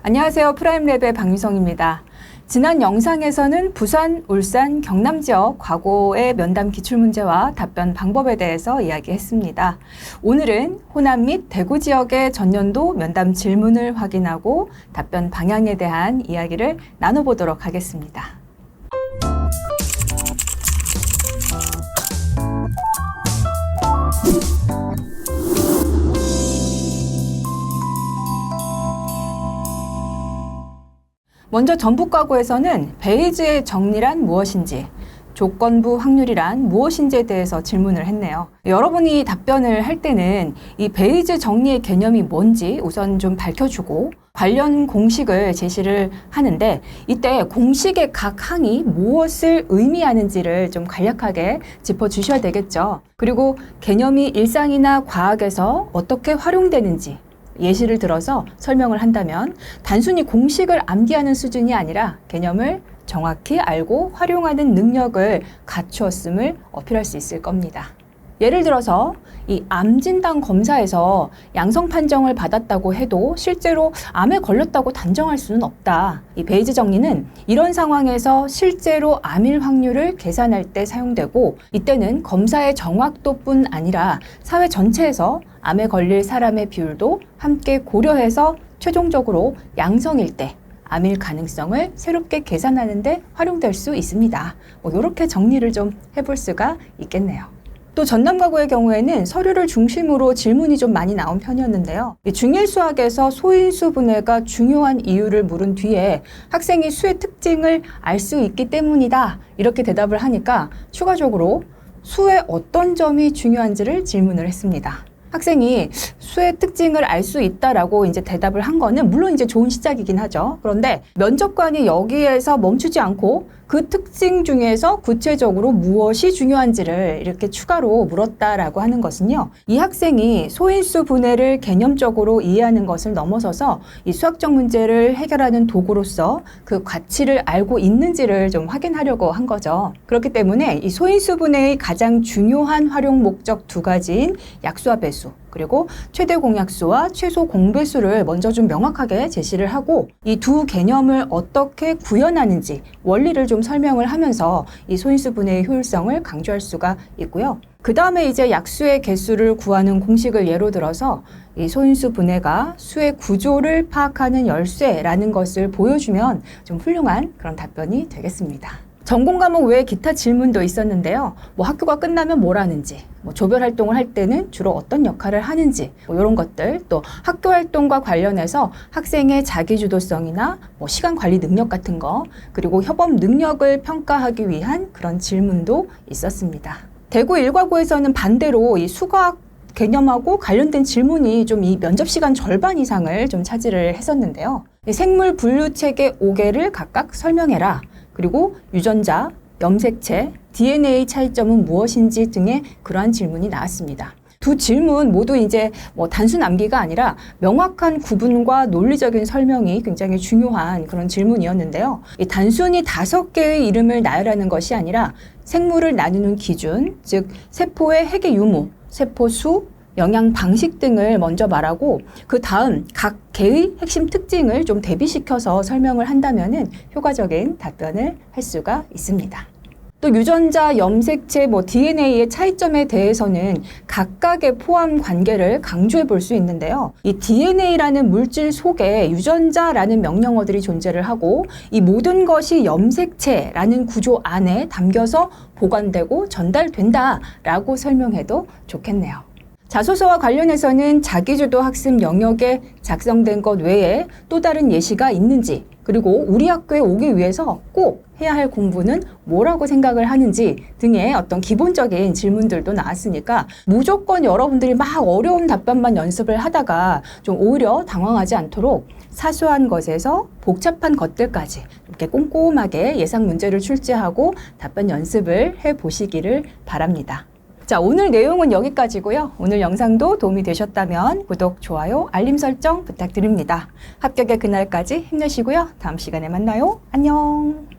안녕하세요. 프라임랩의 박미성입니다. 지난 영상에서는 부산, 울산, 경남 지역 과거의 면담 기출문제와 답변 방법에 대해서 이야기했습니다. 오늘은 호남 및 대구 지역의 전년도 면담 질문을 확인하고 답변 방향에 대한 이야기를 나눠보도록 하겠습니다. 먼저 전북과거에서는 베이지의 정리란 무엇인지, 조건부 확률이란 무엇인지에 대해서 질문을 했네요. 여러분이 답변을 할 때는 이 베이지 정리의 개념이 뭔지 우선 좀 밝혀주고 관련 공식을 제시를 하는데, 이때 공식의 각 항이 무엇을 의미하는지를 좀 간략하게 짚어주셔야 되겠죠. 그리고 개념이 일상이나 과학에서 어떻게 활용되는지 예시를 들어서 설명을 한다면 단순히 공식을 암기하는 수준이 아니라 개념을 정확히 알고 활용하는 능력을 갖추었음을 어필할 수 있을 겁니다. 예를 들어서 이 암 진단 검사에서 양성 판정을 받았다고 해도 실제로 암에 걸렸다고 단정할 수는 없다. 이 베이지 정리는 이런 상황에서 실제로 암일 확률을 계산할 때 사용되고, 이때는 검사의 정확도뿐 아니라 사회 전체에서 암에 걸릴 사람의 비율도 함께 고려해서 최종적으로 양성일 때 암일 가능성을 새롭게 계산하는 데 활용될 수 있습니다. 이렇게 정리를 좀 해볼 수가 있겠네요. 또 전남과거의 경우에는 서류를 중심으로 질문이 좀 많이 나온 편이었는데요. 중일 수학에서 소인수 분해가 중요한 이유를 물은 뒤에 학생이 수의 특징을 알 수 있기 때문이다, 이렇게 대답을 하니까 추가적으로 수의 어떤 점이 중요한지를 질문을 했습니다. 학생이 수의 특징을 알 수 있다라고 이제 대답을 한 거는 물론 이제 좋은 시작이긴 하죠. 그런데 면접관이 여기에서 멈추지 않고 그 특징 중에서 구체적으로 무엇이 중요한지를 이렇게 추가로 물었다라고 하는 것은요, 이 학생이 소인수 분해를 개념적으로 이해하는 것을 넘어서서 이 수학적 문제를 해결하는 도구로서 그 가치를 알고 있는지를 좀 확인하려고 한 거죠. 그렇기 때문에 이 소인수 분해의 가장 중요한 활용 목적 두 가지인 약수와 배수, 그리고 최대 공약수와 최소 공배수를 먼저 좀 명확하게 제시를 하고, 이 두 개념을 어떻게 구현하는지 원리를 좀 설명을 하면서 이 소인수 분해의 효율성을 강조할 수가 있고요. 그 다음에 이제 약수의 개수를 구하는 공식을 예로 들어서 이 소인수 분해가 수의 구조를 파악하는 열쇠라는 것을 보여주면 좀 훌륭한 그런 답변이 되겠습니다. 전공 과목 외에 기타 질문도 있었는데요. 학교가 끝나면 뭘 하는지, 조별 활동을 할 때는 주로 어떤 역할을 하는지, 이런 것들, 또 학교 활동과 관련해서 학생의 자기주도성이나 시간 관리 능력 같은 거, 그리고 협업 능력을 평가하기 위한 그런 질문도 있었습니다. 대구 1과고에서는 반대로 이 수과학 개념하고 관련된 질문이 좀 이 면접 시간 절반 이상을 좀 차지를 했었는데요. 생물 분류 체계 5개를 각각 설명해라. 그리고 유전자, 염색체, DNA 차이점은 무엇인지 등의 그러한 질문이 나왔습니다. 두 질문 모두 이제 단순 암기가 아니라 명확한 구분과 논리적인 설명이 굉장히 중요한 그런 질문이었는데요. 단순히 5개의 이름을 나열하는 것이 아니라 생물을 나누는 기준, 즉 세포의 핵의 유무, 세포 수, 영양 방식 등을 먼저 말하고 그 다음 각 개의 핵심 특징을 좀 대비시켜서 설명을 한다면은 효과적인 답변을 할 수가 있습니다. 또 유전자, 염색체, DNA의 차이점에 대해서는 각각의 포함 관계를 강조해 볼 수 있는데요. 이 DNA라는 물질 속에 유전자라는 명령어들이 존재를 하고, 이 모든 것이 염색체라는 구조 안에 담겨서 보관되고 전달된다라고 설명해도 좋겠네요. 자소서와 관련해서는 자기주도 학습 영역에 작성된 것 외에 또 다른 예시가 있는지, 그리고 우리 학교에 오기 위해서 꼭 해야 할 공부는 뭐라고 생각을 하는지 등의 어떤 기본적인 질문들도 나왔으니까 무조건 여러분들이 막 어려운 답변만 연습을 하다가 좀 오히려 당황하지 않도록 사소한 것에서 복잡한 것들까지 이렇게 꼼꼼하게 예상 문제를 출제하고 답변 연습을 해보시기를 바랍니다. 자, 오늘 내용은 여기까지고요. 오늘 영상도 도움이 되셨다면 구독, 좋아요, 알림 설정 부탁드립니다. 합격의 그날까지 힘내시고요. 다음 시간에 만나요. 안녕.